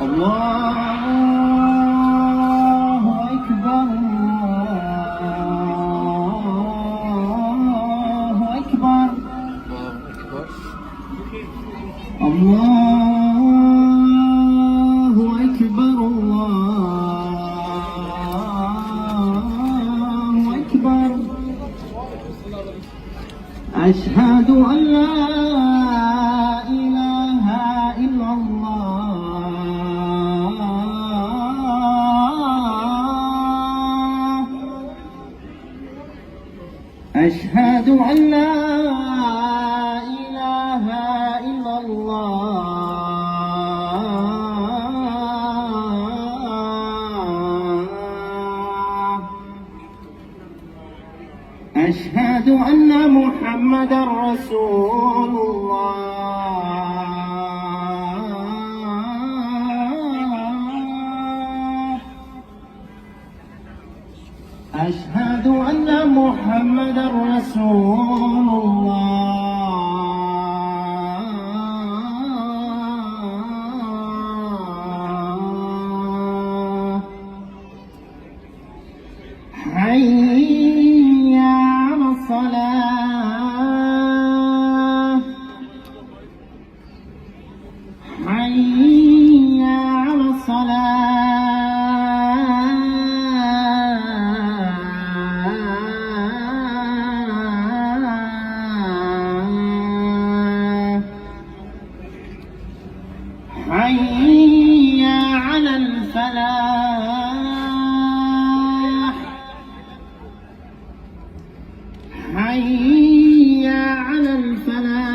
الله أكبر الله أكبر الله أكبر الله أكبر. أشهد أن لا إله إلا الله. أشهد أن لا إله إلا الله. أشهد أن محمدًا رسول الله. أشهد أن محمدًا رسول الله. حي على الصلاة. حي على الصلاة. حي على الفلاح. حي على الفلاح.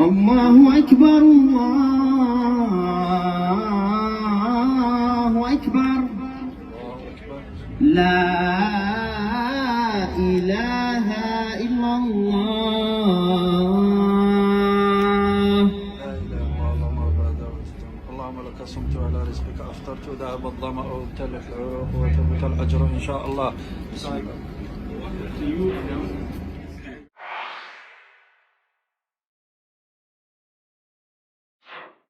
الله أكبر الله أكبر. لا إله إلا الله. اللهم لك صمت على رزقك أفطرت ذهب الظمأ وابتلت العروق وثبت الأجر إن شاء الله.